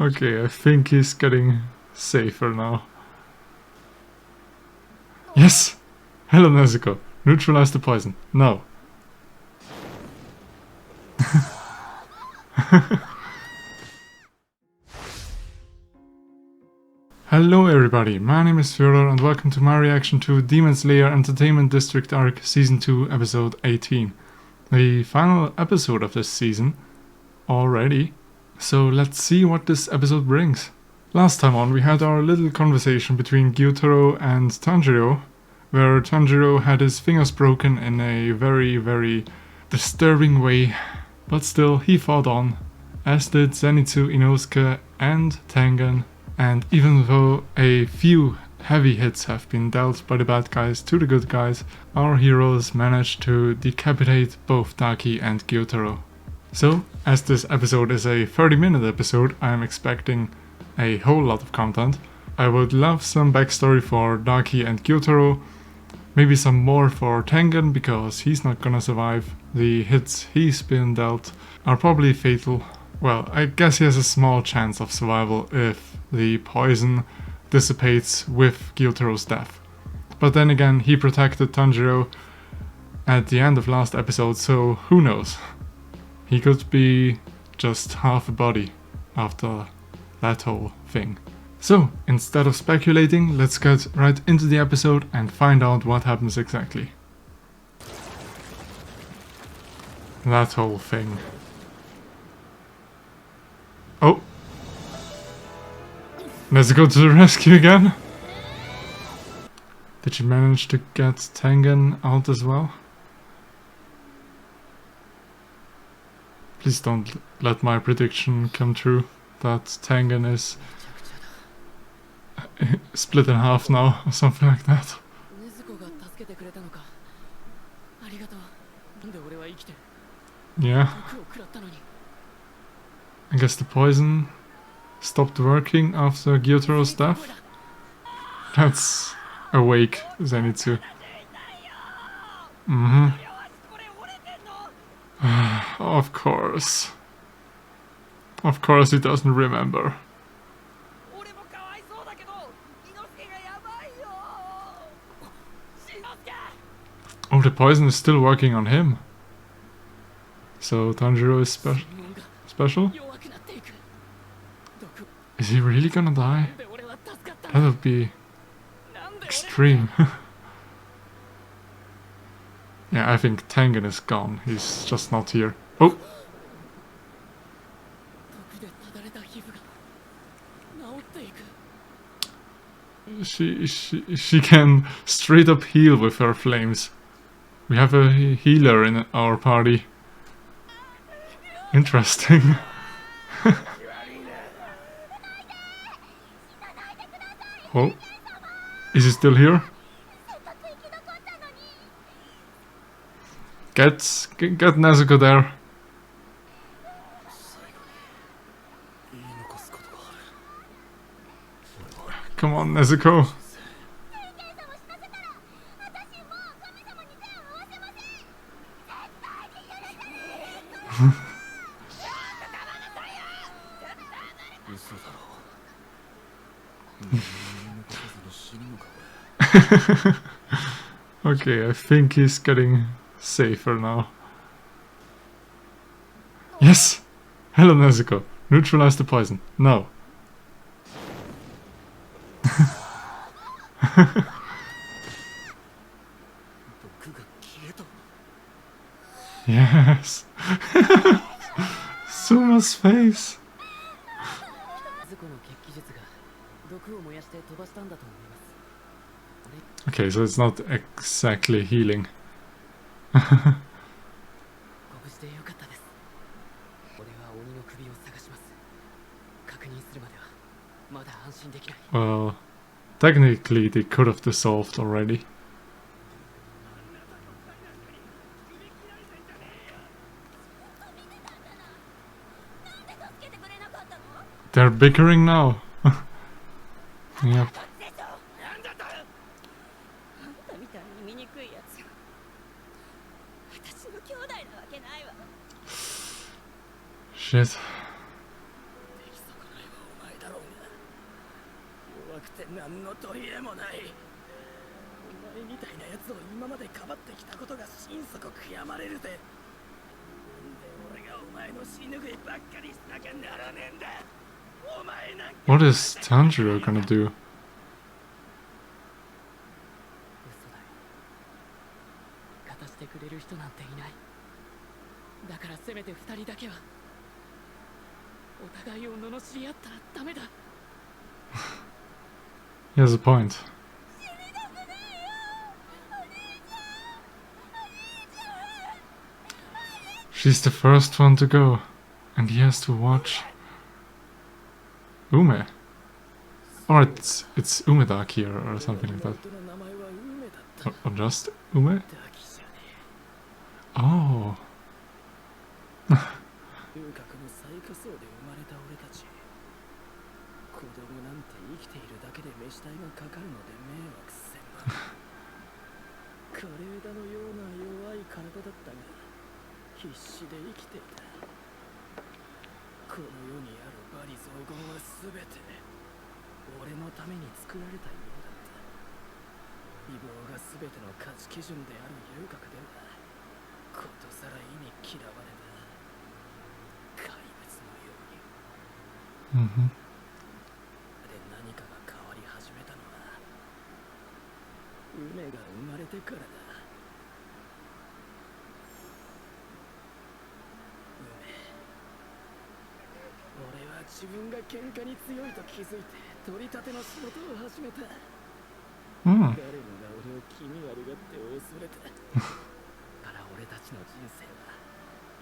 Okay, I think he's getting safer now. Yes! Hello, Nezuko. Neutralize the poison. No. Hello everybody, my name is Fyodor and welcome to my reaction to Demon Slayer Entertainment District Arc Season 2 Episode 18. The final episode of this season already, so let's see what this episode brings. Last time on we had our little conversation between Gyutaro and Tanjiro, where Tanjiro had his fingers broken in a very disturbing way, but still he fought on, as did Zenitsu, Inosuke and Tengen. And even though a few heavy hits have been dealt by the bad guys to the good guys, our heroes managed to decapitate both Daki and Gyutaro. So, as this episode is a 30-minute episode, I am expecting a whole lot of content. I would love some backstory for Daki and Gyutaro, maybe some more for Tengen because he's not gonna survive. The hits he's been dealt are probably fatal. Well, I guess he has a small chance of survival if the poison dissipates with Gyutaro's death. But then again, he protected Tanjiro at the end of last episode, so who knows? He could be just half a body after that whole thing. So, instead of speculating, let's get right into the episode and find out what happens exactly. That whole thing. Oh! Nezuko to the rescue again! Did she manage to get Tengen out as well? Please don't let my prediction come true that Tengen is split in half now or something like that. Yeah. I guess the poison stopped working after Gyutaro's death. That's awake, Zenitsu. Of course. Of course he doesn't remember. Oh, the poison is still working on him. So Tanjiro is special? Is he really gonna die? That would be extreme. Yeah, I think Tengen is gone. He's just not here. Oh! She can straight up heal with her flames. We have a healer in our party. Interesting. Oh, is he still here? Get Nezuko there. Come on, Nezuko. Okay, I think he's getting safer now. Yes! Hello, Nezuko. Neutralize the poison. No. Yes! Suma's face! Okay, so it's not exactly healing. Well, technically they could have dissolved already. They're bickering now. Yep. Shit. 出来損ないはお前だろうが。弱くて何の取り柄もない。お前みたいな奴を今までかばってきたことが心底悔やまれるぜ。なんで俺がお前の死ぬぐいばっかりしなきゃならねえんだ。お前なんか。 What is Tanjiro gonna do? 嘘だよ。勝たしてくれる人なんていない。だからせめて二人だけはお互いを罵り合ったらダメだ。 He has a point. She's the first one to go, and he has to watch Ume. Or it's Umedaki or something like that. Or just Ume? Oh. 遊郭の最下層で生まれた俺たち。子供なんて生きているだけで飯代がかかるので迷惑せんわ。枯れ枝のような弱い体だったが必死で生きていた。この世にある罵詈雑言は全て俺のために作られたようだった。美貌が全ての価値基準である遊郭ではことさら意味嫌われた。怪物のように。Mm-hmm. で何かが変わり始めたのは梅が生まれてからだ。梅、俺は自分が喧嘩に強いと気づいて取り立ての仕事を始めた。誰もが俺を気味悪がって恐れた。から俺たちの人生は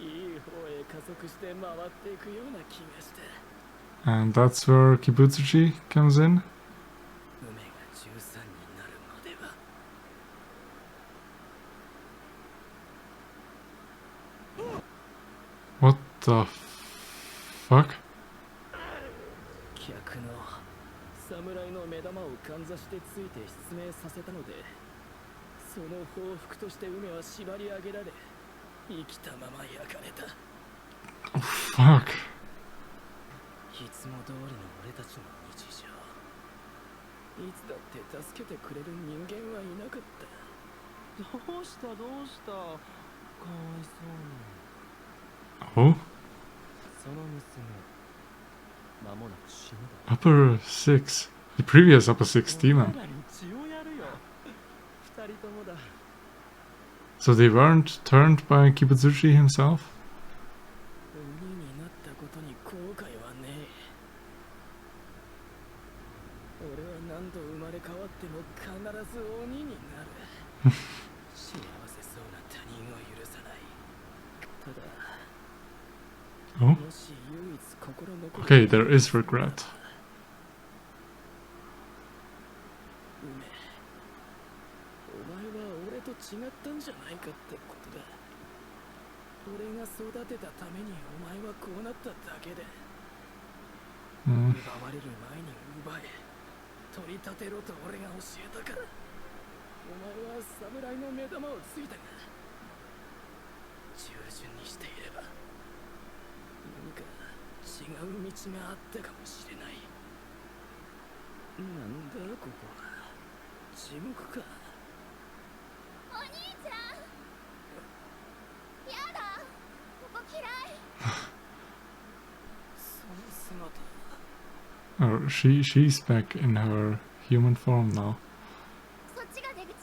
いい方へ加速して回っていくような気がした。 And that's where Kibutsuji comes in. 梅が13になるまでは。What the fuck? 客の侍の目玉をかんざしてついて失明させたので、その報復として梅は縛り上げられ生きたまま焼かれた。 Oh, fuck. いつも通りの俺たちの日常。いつだって助けてくれる人間はいなかった。どうしたどうした、かわいそうに。 Oh? その娘間もなく死ぬだ。 Upper 6. The previous Upper 6 demon. 血をやるよ。二人ともだ。 So they weren't turned by Kibutsuji himself? 鬼になったことに後悔はねえ。俺は何度生まれ変わっても必ず鬼になる。幸せそうな他人を許さない。ただ、 Oh? もし唯一心残る。 Okay, there is regret. 梅、お前は俺と違ったんじゃないかってことだ。俺が育てたためにお前はこうなっただけで。奪われる前に奪え、取り立てろと俺が教えたから。お前は侍の目玉をついたが、従順にしていれば何か違う道があったかもしれない。なんだここは、地獄か。お兄ちゃん、やだ、ここ嫌い。その姿。 Oh, she's back in her human form now. そっちが出口？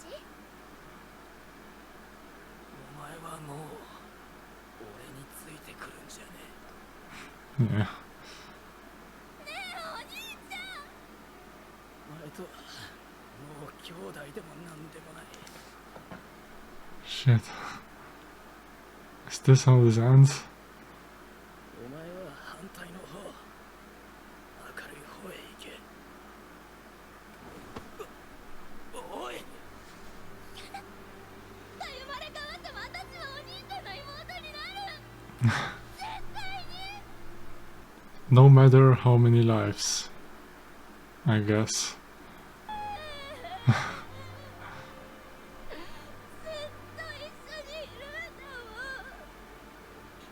お前はもう俺についてくるんじゃね Yeah. ねえ、お兄ちゃん。え。お前とはもう兄弟でもなんでもない。 Shit. Is this how this ends? お前は反対の方、明るい方へ行け。おい。生まれ変わっても私はお兄ちゃんの妹になる。絶対に。 No matter how many lives, I guess. ずっと一緒にいるんだもん。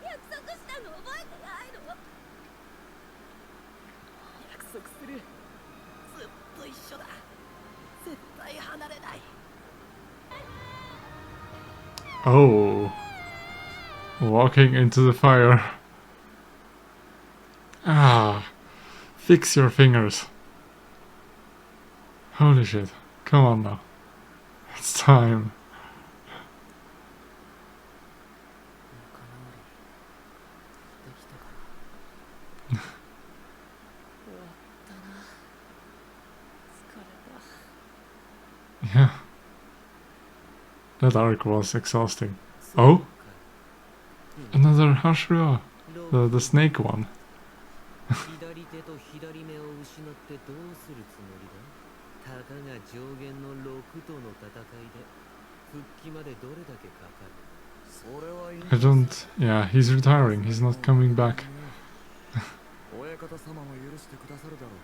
約束したの。覚えてないの？約束する。ずっと一緒だ。絶対離れない。 Oh. Walking into the fire. Ah. Fix your fingers. Holy shit. Come on now. It's time. 仲直りできたかな。終わったな。疲れた。 Yeah. That arc was exhausting. Oh? Another Hashira. The snake one. 左手と左目を失ってどうするつもりだ。たかが上限の6との戦いで復帰までどれだけかかる。それはいいん I don't... Yeah, he's retiring. He's not coming back. 親方様も許してくださるだろう。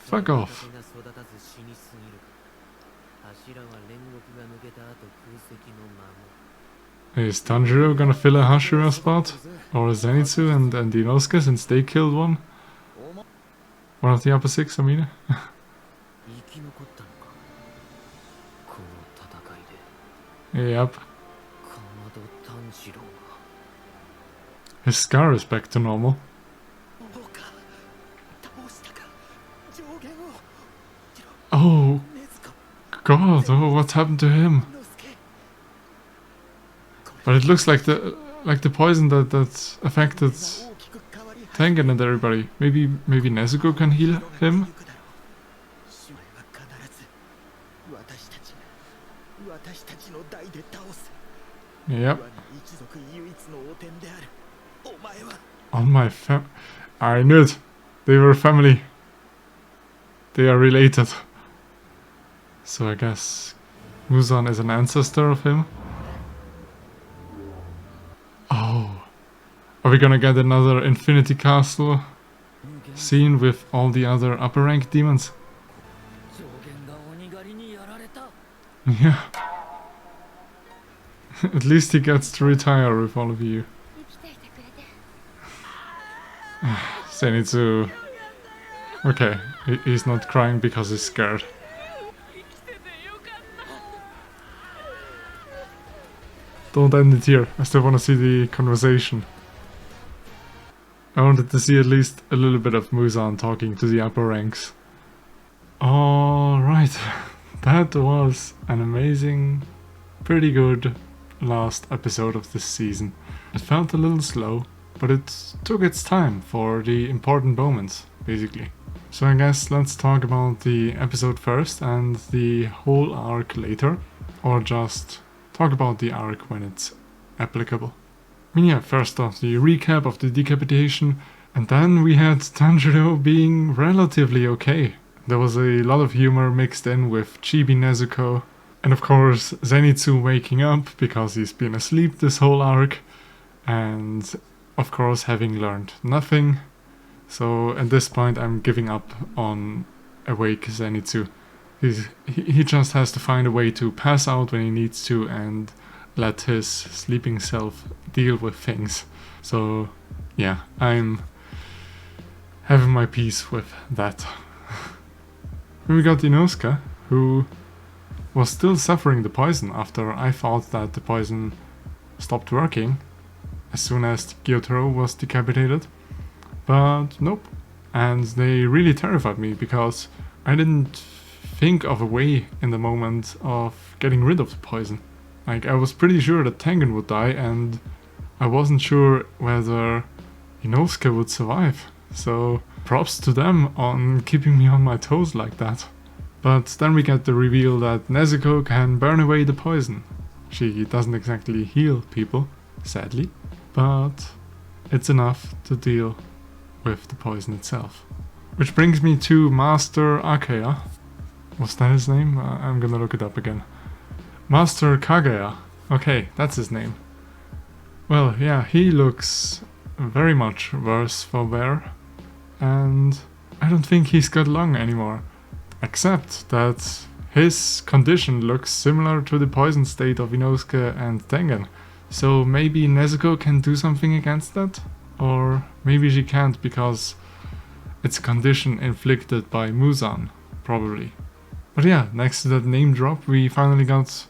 Fuck off. が育たず死にすぎる。柱は煉獄が抜けた後空席のまま。 Is Tanjiro gonna fill a Hashira spot? Or Zenitsu and Inosuke since they killed one? One of the upper six, I mean. 生き残ったのか。この戦いで。 Yep. かまど炭治郎が。 His scar is back to normal. どうか倒したか。上限を。 Oh 禰豆子。 god, oh, what happened to him? 伊之助。 But it looks like the poison that affected Tengen and everybody. Maybe Nezuko can heal him? Yep. On my I knew it. They were family. They are related. So I guess Muzan is an ancestor of him. Oh. Are we gonna get another Infinity Castle scene with all the other upper rank demons? Yeah. At least he gets to retire with all of you. Zenitsu. Okay, he's not crying because he's scared. Don't end it here. I still want to see the conversation. I wanted to see at least a little bit of Muzan talking to the upper ranks. Alright. That was an amazing, pretty good last episode of this season. It felt a little slow, but it took its time for the important moments, basically. So I guess let's talk about the episode first and the whole arc later, or just talk about the arc when it's applicable. I mean, yeah, first off, the recap of the decapitation, and then we had Tanjiro being relatively okay. There was a lot of humor mixed in with Chibi Nezuko, and of course Zenitsu waking up because he's been asleep this whole arc, and of course having learned nothing. So at this point I'm giving up on awake Zenitsu. He just has to find a way to pass out when he needs to and let his sleeping self deal with things. So yeah, I'm having my peace with that. Then we got Inosuke, who was still suffering the poison after I thought that the poison stopped working as soon as Gyotaro was decapitated. But nope. And they really terrified me because I didn't think of a way in the moment of getting rid of the poison. Like, I was pretty sure that Tengen would die, and I wasn't sure whether Inosuke would survive. So props to them on keeping me on my toes like that. But then we get the reveal that Nezuko can burn away the poison. She doesn't exactly heal people, sadly, but it's enough to deal with the poison itself. Which brings me to Master Akeya. Was that his name? I'm gonna look it up again. Master Kageya. Okay, that's his name. Well, yeah, he looks very much worse for wear. And I don't think he's got long anymore. Except that his condition looks similar to the poison state of Inosuke and Tengen. So maybe Nezuko can do something against that? Or maybe she can't because it's a condition inflicted by Muzan, probably. But yeah, next to that name drop, we finally got,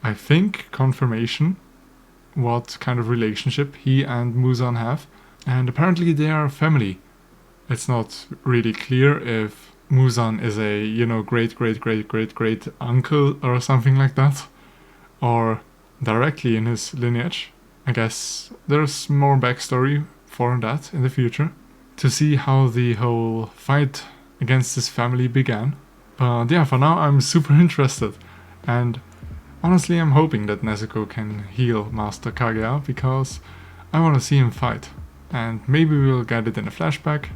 I think, confirmation what kind of relationship he and Muzan have. And apparently they are family. It's not really clear if Muzan is a, great uncle or something like that. Or directly in his lineage. I guess there's more backstory for that in the future. To see how the whole fight against his family began. But yeah, for now I'm super interested. And honestly I'm hoping that Nezuko can heal Master Kaguya because I want to see him fight. And maybe we'll get it in a flashback.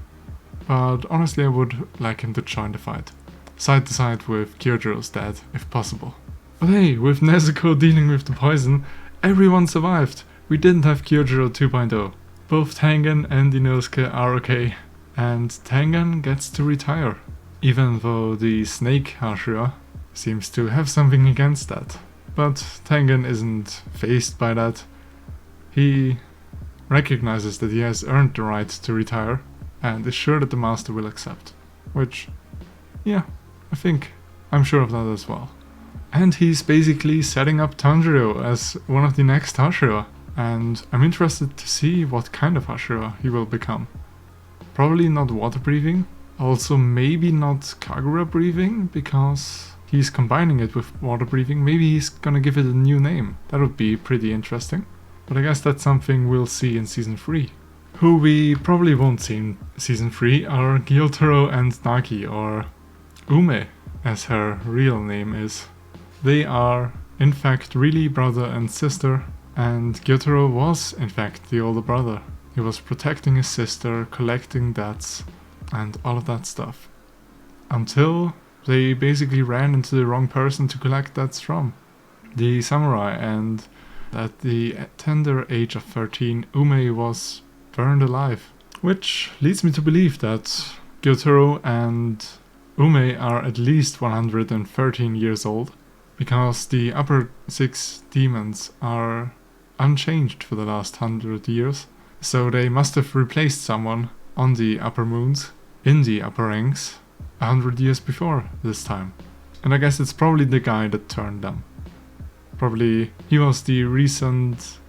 But honestly I would like him to join the fight. Side to side with Kyojiro's dad, if possible. But hey, with Nezuko dealing with the poison, everyone survived. We didn't have Kyojiro 2.0. Both Tengen and Inosuke are okay. And Tengen gets to retire. Even though the snake Hashira seems to have something against that. But Tengen isn't fazed by that. He recognizes that he has earned the right to retire and is sure that the master will accept. Which, yeah, I'm sure of that as well. And he's basically setting up Tanjiro as one of the next Hashira. And I'm interested to see what kind of Hashira he will become. Probably not water breathing. Also maybe not Kagura breathing, because he's combining it with water breathing. Maybe he's gonna give it a new name. That would be pretty interesting. But I guess that's something we'll see in Season 3. Who we probably won't see in Season 3 are Gyotaro and Nagi, or Ume, as her real name is. They are, in fact, really brother and sister, and Gyotaro was, in fact, the older brother. He was protecting his sister, collecting debts, and all of that stuff. Until they basically ran into the wrong person to collect debts from. The samurai, and at the tender age of 13, Ume was burned alive. Which leads me to believe that Gyotaro and Ume are at least 113 years old, because the upper 6 demons are unchanged for the last 100 years. So they must have replaced someone on the upper moons, in the upper ranks, 100 years before this time. And I guess it's probably the guy that turned them. Probably he was the recent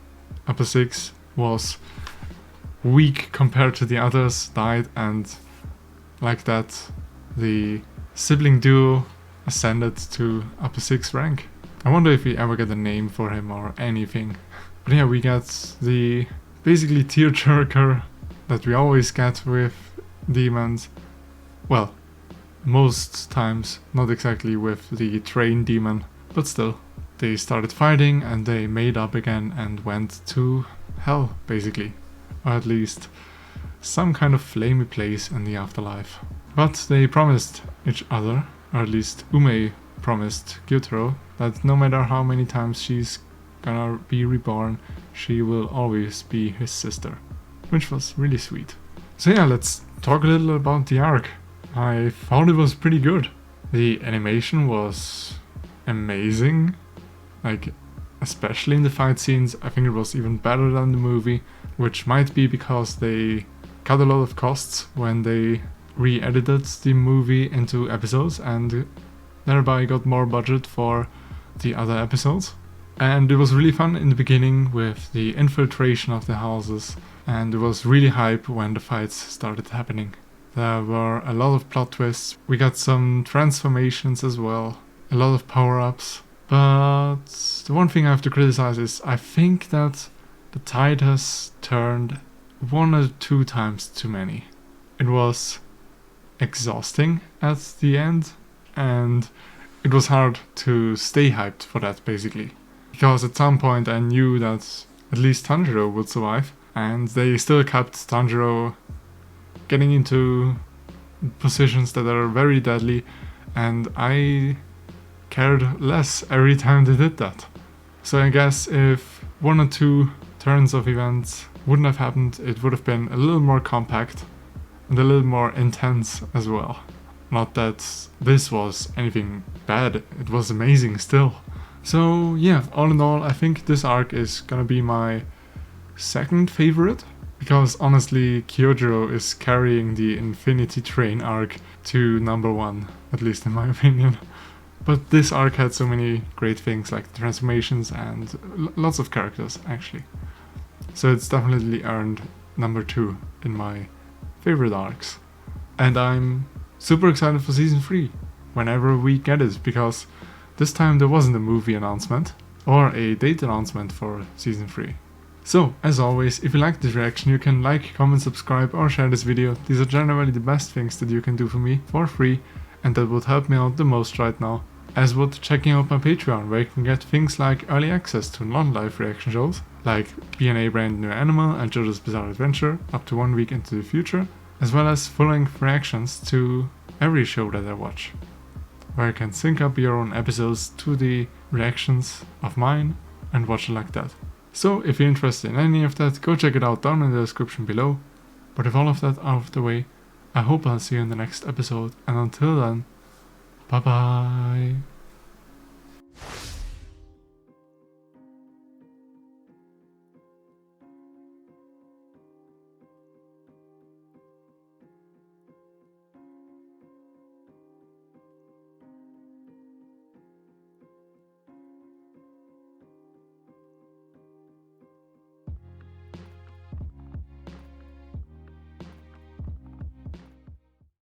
upper 6, was weak compared to the others, died, and like that the sibling duo ascended to upper 6 rank. I wonder if we ever get a name for him or anything. But yeah, we get the basically tearjerker that we always get with demons. Well, most times, not exactly with the train demon, but still. They started fighting and they made up again and went to hell, basically. Or at least some kind of flamey place in the afterlife. But they promised each other, or at least Ume promised Gyotaro, that no matter how many times she's gonna be reborn, she will always be his sister. Which was really sweet. So yeah, let's talk a little about the arc. I thought it was pretty good. The animation was amazing. Like, especially in the fight scenes, I think it was even better than the movie, which might be because they cut a lot of costs when they re-edited the movie into episodes and thereby got more budget for the other episodes. And it was really fun in the beginning with the infiltration of the houses, and it was really hype when the fights started happening. There were a lot of plot twists, we got some transformations as well, a lot of power-ups. But the one thing I have to criticize is I think that the tide has turned 1 or 2 times too many. It was exhausting at the end, and it was hard to stay hyped for that, basically. Because at some point I knew that at least Tanjiro would survive, and they still kept Tanjiro getting into positions that are very deadly, and I cared less every time they did that. So I guess if 1 or 2 turns of events wouldn't have happened, it would have been a little more compact and a little more intense as well. Not that this was anything bad, it was amazing still. So yeah, all in all, I think this arc is gonna be my second favorite, because honestly, Kyojuro is carrying the Infinity Train arc to number one, at least in my opinion. But this arc had so many great things, like the transformations and lots of characters, actually. So it's definitely earned number 2 in my favorite arcs. And I'm super excited for season 3, whenever we get it, because this time there wasn't a movie announcement or a date announcement for season 3. So, as always, if you like this reaction, you can like, comment, subscribe or share this video. These are generally the best things that you can do for me for free, and that would help me out the most right now. As would checking out my Patreon, where you can get things like early access to non-live reaction shows, like B&A Brand New Animal and JoJo's Bizarre Adventure up to 1 week into the future, as well as full-length reactions to every show that I watch, where you can sync up your own episodes to the reactions of mine and watch it like that. So if you're interested in any of that, go check it out down in the description below. But with all of that out of the way, I hope I'll see you in the next episode, and until then, bye bye.